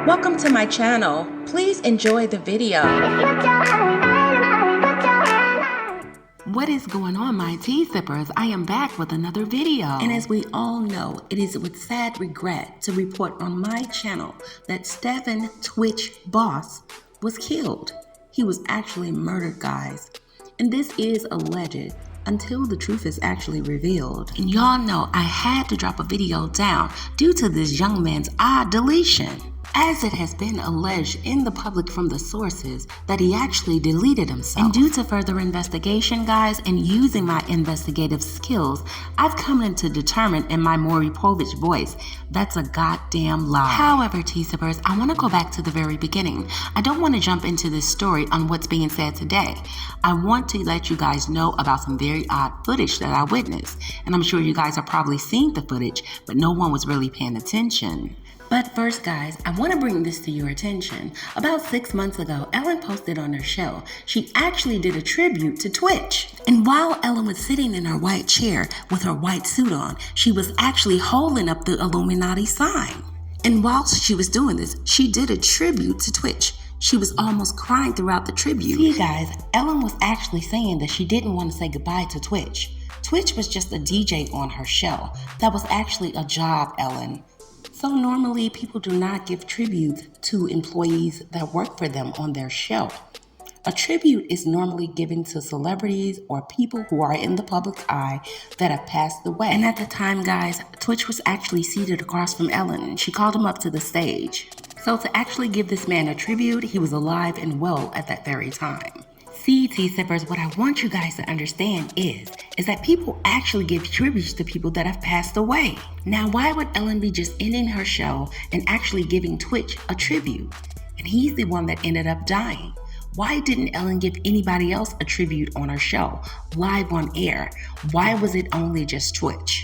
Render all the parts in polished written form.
Welcome to my channel. Please enjoy the video. What is going on, my tea sippers? I am back with another video. And as we all know, it is with sad regret to report on my channel that Stephen tWitch Boss was killed. He was actually murdered, guys. And this is alleged until the truth is actually revealed. And y'all know I had to drop a video down due to this young man's odd deletion, as it has been alleged in the public from the sources that he actually deleted himself. And due to further investigation, guys, and using my investigative skills, I've come in to determine in my Maury Povich voice, that's a goddamn lie. However, T-Sippers, I want to go back to the very beginning. I don't want to jump into this story on what's being said today. I want to let you guys know about some very odd footage that I witnessed. And I'm sure you guys have probably seen the footage, but no one was really paying attention. But first, guys, I want to bring this to your attention. About 6 months ago, Ellen posted on her show, she actually did a tribute to tWitch. And while Ellen was sitting in her white chair with her white suit on, she was actually holding up the Illuminati sign. And whilst she was doing this, she did a tribute to tWitch. She was almost crying throughout the tribute. See, guys, Ellen was actually saying that she didn't want to say goodbye to tWitch. tWitch was just a DJ on her show. That was actually a job, Ellen. So normally people do not give tribute to employees that work for them on their show. A tribute is normally given to celebrities or people who are in the public eye that have passed away. And at the time, guys, tWitch was actually seated across from Ellen, and she called him up to the stage. So to actually give this man a tribute, he was alive and well at that very time. See, T-Sippers, what I want you guys to understand is that people actually give tributes to people that have passed away. Now, why would Ellen be just ending her show and actually giving tWitch a tribute? And he's the one that ended up dying. Why didn't Ellen give anybody else a tribute on her show, live on air? Why was it only just tWitch?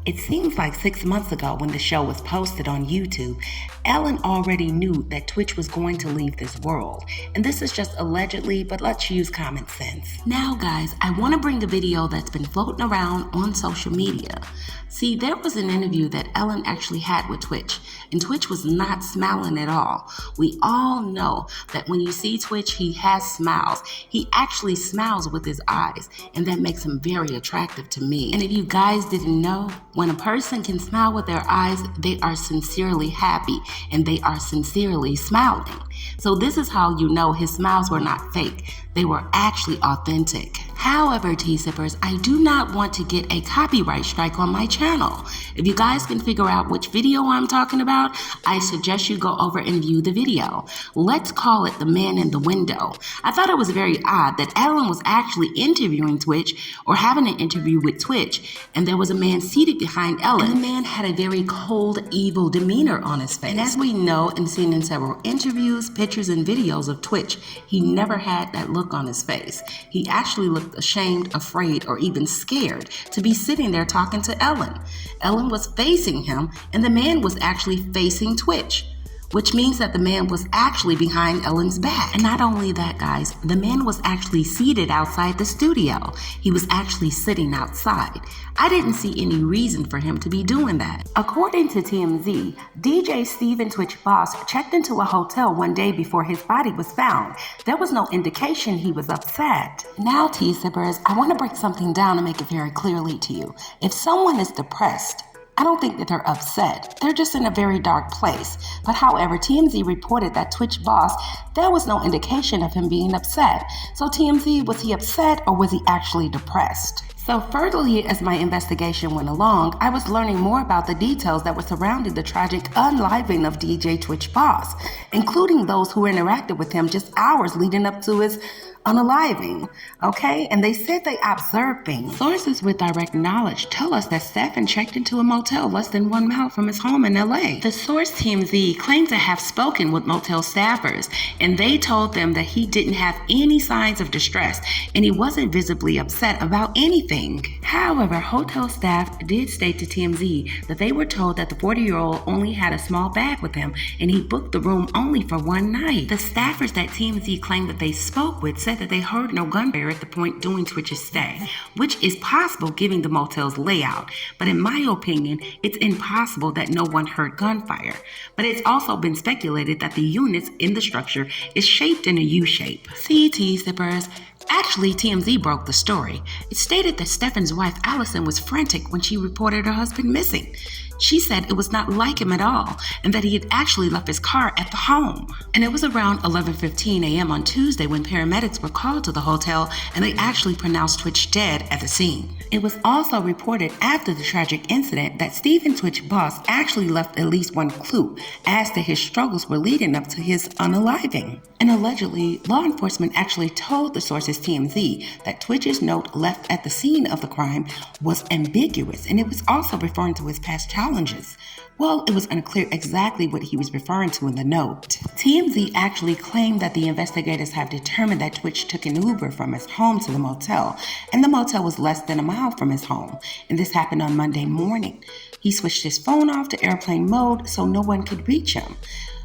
It seems like 6 months ago when the show was posted on YouTube, Ellen already knew that tWitch was going to leave this world. And this is just allegedly, but let's use common sense. Now, guys, I want to bring a video that's been floating around on social media. See, there was an interview that Ellen actually had with tWitch, and tWitch was not smiling at all. We all know that when you see tWitch, he has smiles. He actually smiles with his eyes, and that makes him very attractive to me. And if you guys didn't know, when a person can smile with their eyes, they are sincerely happy, and they are sincerely smiling. So this is how you know his smiles were not fake. They were actually authentic. However, T-Sippers, I do not want to get a copyright strike on my channel. If you guys can figure out which video I'm talking about, I suggest you go over and view the video. Let's call it The Man in the Window. I thought it was very odd that Ellen was actually interviewing tWitch or having an interview with tWitch, and there was a man seated behind Ellen. And the man had a very cold, evil demeanor on his face. And as we know and seen in several interviews, pictures, and videos of tWitch, he never had that look on his face. He actually looked ashamed, afraid, or even scared to be sitting there talking to Ellen. Ellen was facing him, and the man was actually facing tWitch, which means that the man was actually behind Ellen's back. And not only that, guys, the man was actually seated outside the studio. He was actually sitting outside. I didn't see any reason for him to be doing that. According to TMZ, DJ Stephen tWitch Boss checked into a hotel one day before his body was found. There was no indication he was upset. Now, T-Sippers, I want to break something down and make it very clearly to you. If someone is depressed, I don't think that they're upset. They're just in a very dark place. But however, TMZ reported that tWitch Boss, there was no indication of him being upset. So TMZ, was he upset or was he actually depressed? So furtherly, as my investigation went along, I was learning more about the details that were surrounding the tragic unliving of DJ tWitch Boss, including those who interacted with him just hours leading up to his unaliving, okay? And they said they observed things. Sources with direct knowledge tell us that Stephen checked into a motel less than 1 mile from his home in LA. The source TMZ claimed to have spoken with motel staffers, and they told them that he didn't have any signs of distress, and he wasn't visibly upset about anything. However, hotel staff did state to TMZ that they were told that the 40-year-old only had a small bag with him, and he booked the room only for 1 night. The staffers that TMZ claimed that they spoke with said said that they heard no gunfire at the point during Twitch's stay, which is possible given the motel's layout. But in my opinion, it's impossible that no one heard gunfire. But it's also been speculated that the units in the structure is shaped in a U shape. See, T-Zippers, actually, TMZ broke the story. It stated that Stefan's wife, Allison, was frantic when she reported her husband missing. She said it was not like him at all, and that he had actually left his car at the home. And it was around 11:15 a.m. on Tuesday when paramedics were called to the hotel, and they actually pronounced Twitch dead at the scene. It was also reported after the tragic incident that Stephen Twitch boss actually left at least one clue as to his struggles were leading up to his unaliving. And allegedly, law enforcement actually told the sources TMZ that Twitch's note left at the scene of the crime was ambiguous, and it was also referring to his past challenges. Well, it was unclear exactly what he was referring to in the note. TMZ actually claimed that the investigators have determined that Twitch took an Uber from his home to the motel, and the motel was less than a mile from his home, and this happened on Monday morning. He switched his phone off to airplane mode so no one could reach him.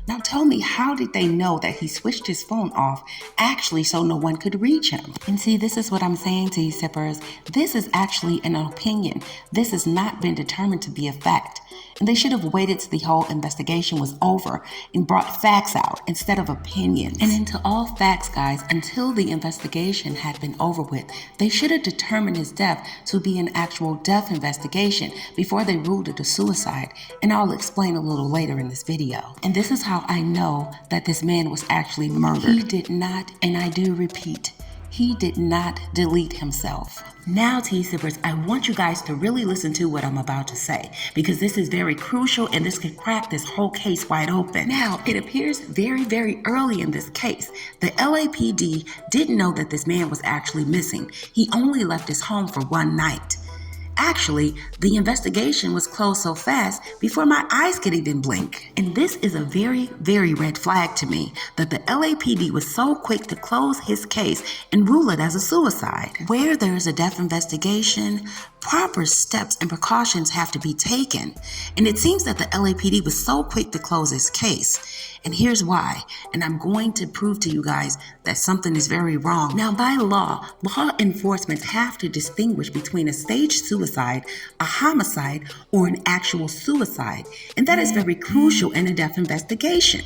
Now tell me, how did they know that he switched his phone off actually so no one could reach him? And see, this is what I'm saying to you, Sippers. This is actually an opinion. This has not been determined to be a fact. And they should have waited till the whole investigation was over and brought facts out instead of opinions. And into all facts, guys, until the investigation had been over with, they should have determined his death to be an actual death investigation before they ruled it a suicide. And I'll explain a little later in this video. And this is how I know that this man was actually murdered. He did not, and I do repeat, he did not delete himself. Now, T-Zippers, I want you guys to really listen to what I'm about to say, because this is very crucial and this could crack this whole case wide open. Now, it appears very, very early in this case, the LAPD didn't know that this man was actually missing. He only left his home for one night. Actually, the investigation was closed so fast before my eyes could even blink. And this is a very, very red flag to me that the LAPD was so quick to close his case and rule it as a suicide. Where there is a death investigation, proper steps and precautions have to be taken. And it seems that the LAPD was so quick to close his case. And here's why. And I'm going to prove to you guys that something is very wrong. Now, by law enforcement have to distinguish between a staged suicide, a homicide, or an actual suicide. And that is very crucial in a death investigation.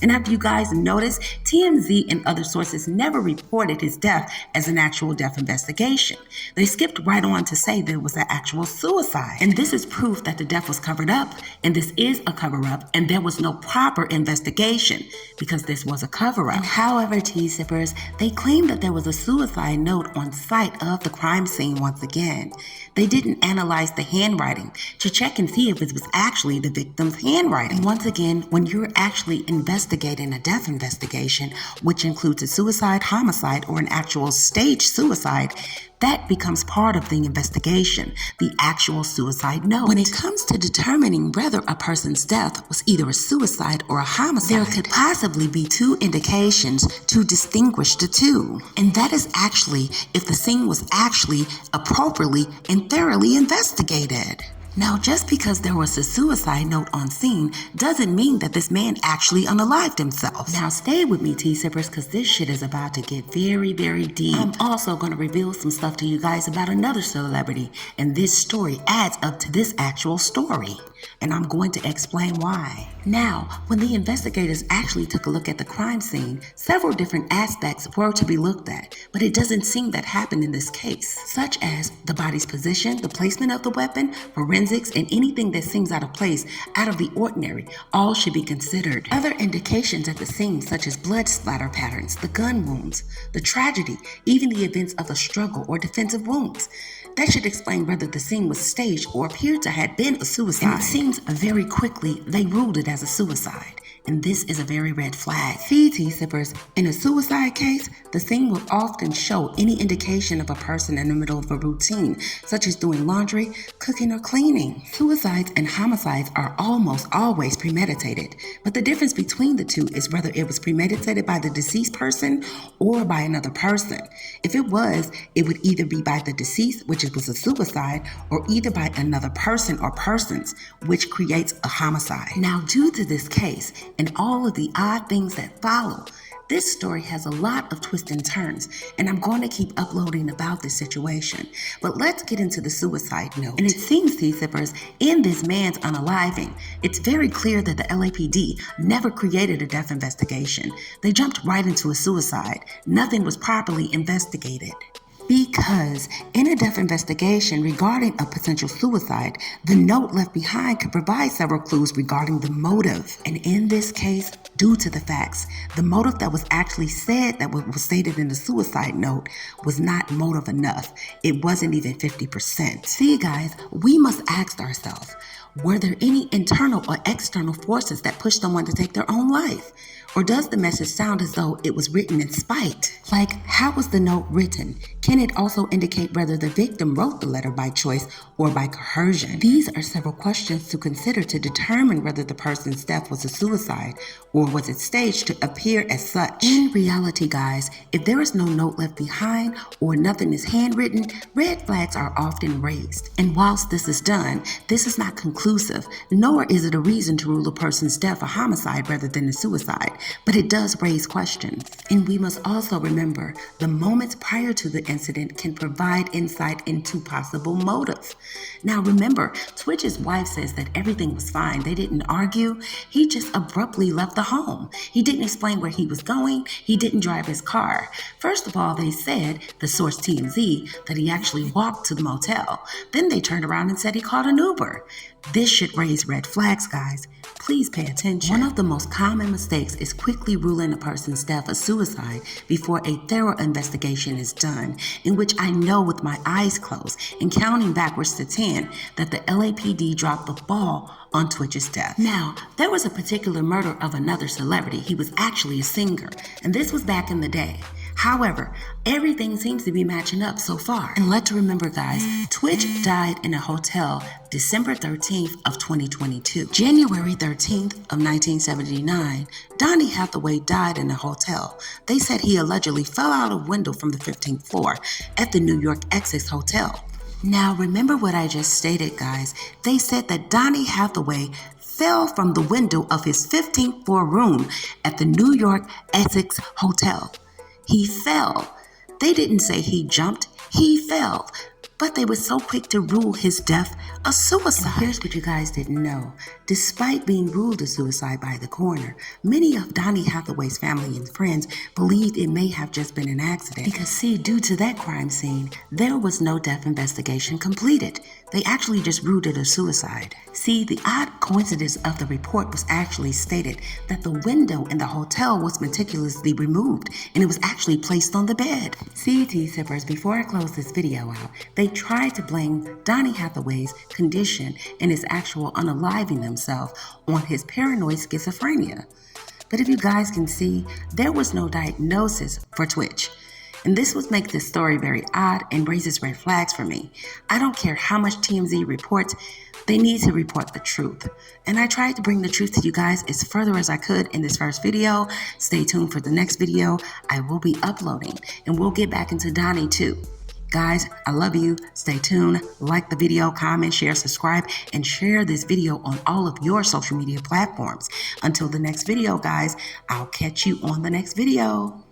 And have you guys noticed, TMZ and other sources never reported his death as an actual death investigation. They skipped right on to say that it was an actual suicide. And this is proof that the death was covered up, and this is a cover-up, and there was no proper investigation because this was a cover-up. And however, T-Zippers, they claimed that there was a suicide note on site of the crime scene once again. They didn't analyze the handwriting to check and see if it was actually the victim's handwriting. And once again, when you're actually investigating a death investigation, which includes a suicide, homicide, or an actual staged suicide, that becomes part of the investigation, the actual suicide note. When it comes to determining whether a person's death was either a suicide or a homicide, there could possibly be two indications to distinguish the two. And that is actually if the scene was actually appropriately and thoroughly investigated. Now, just because there was a suicide note on scene doesn't mean that this man actually unalived himself. Now, stay with me, T-Zippers, because this shit is about to get very, very deep. I'm also going to reveal some stuff to you guys about another celebrity, and this story adds up to this actual story. And I'm going to explain why. Now, when the investigators actually took a look at the crime scene, several different aspects were to be looked at, but it doesn't seem that happened in this case, such as the body's position, the placement of the weapon, forensics, and anything that seems out of place, out of the ordinary, all should be considered. Other indications at the scene, such as blood splatter patterns, the gun wounds, the tragedy, even the events of a struggle or defensive wounds. That should explain whether the scene was staged or appeared to have been a suicide. And it seems very quickly they ruled it as a suicide. And this is a very red flag. See, T-Zippers, in a suicide case, the scene will often show any indication of a person in the middle of a routine, such as doing laundry, cooking, or cleaning. Suicides and homicides are almost always premeditated, but the difference between the two is whether it was premeditated by the deceased person or by another person. If it was, it would either be by the deceased, which was a suicide, or either by another person or persons, which creates a homicide. Now, due to this case, and all of the odd things that follow, This story has a lot of twists and turns, and I'm going to keep uploading about this situation. But let's get into the suicide note. And it seems, T-Zippers, in this man's unaliving, it's very clear that the LAPD never created a death investigation. They jumped right into a suicide. Nothing was properly investigated. Because in a death investigation regarding a potential suicide, the note left behind could provide several clues regarding the motive. And in this case, due to the facts, the motive that was actually said that was stated in the suicide note was not motive enough. It wasn't even 50%. See, guys, we must ask ourselves, were there any internal or external forces that pushed someone to take their own life? Or does the message sound as though it was written in spite? Like, how was the note written? Can it also indicate whether the victim wrote the letter by choice or by coercion? These are several questions to consider to determine whether the person's death was a suicide or was it staged to appear as such. In reality, guys, if there is no note left behind or nothing is handwritten, red flags are often raised. And whilst this is done, this is not conclusive, nor is it a reason to rule a person's death a homicide rather than a suicide. But it does raise questions. And we must also remember the moments prior to the incident can provide insight into possible motive. Now remember, tWitch's wife says that everything was fine. They didn't argue. He just abruptly left the home. He didn't explain where he was going. He didn't drive his car. First of all, they said, the source TMZ, that he actually walked to the motel. Then they turned around and said he called an Uber. This should raise red flags, guys. Please pay attention. One of the most common mistakes is quickly ruling a person's death a suicide before a thorough investigation is done, in which I know with my eyes closed and counting backwards to 10 that the LAPD dropped the ball on tWitch's death. Now, there was a particular murder of another celebrity. He was actually a singer, and this was back in the day. However, everything seems to be matching up so far. And let's remember, guys, tWitch died in a hotel December 13th of 2022. January 13th of 1979, Donny Hathaway died in a hotel. They said he allegedly fell out a window from the 15th floor at the New York Essex Hotel. Now, remember what I just stated, guys. They said that Donny Hathaway fell from the window of his 15th floor room at the New York Essex Hotel. He fell. They didn't say he jumped, he fell. But they were so quick to rule his death a suicide. And here's what you guys didn't know. Despite being ruled a suicide by the coroner, many of Donny Hathaway's family and friends believed it may have just been an accident. Because see, due to that crime scene, there was no death investigation completed. They actually just ruled it a suicide. See, the odd coincidence of the report was actually stated that the window in the hotel was meticulously removed and it was actually placed on the bed. See, T-Zippers, before I close this video out, they tried to blame Donny Hathaway's condition and his actual unaliving himself on his paranoid schizophrenia. But if you guys can see, there was no diagnosis for tWitch. And this would make this story very odd and raises red flags for me. I don't care how much TMZ reports, they need to report the truth. And I tried to bring the truth to you guys as further as I could in this first video. Stay tuned for the next video I will be uploading. And we'll get back into Donny too. Guys, I love you. Stay tuned. Like the video, comment, share, subscribe, and share this video on all of your social media platforms. Until the next video, guys, I'll catch you on the next video.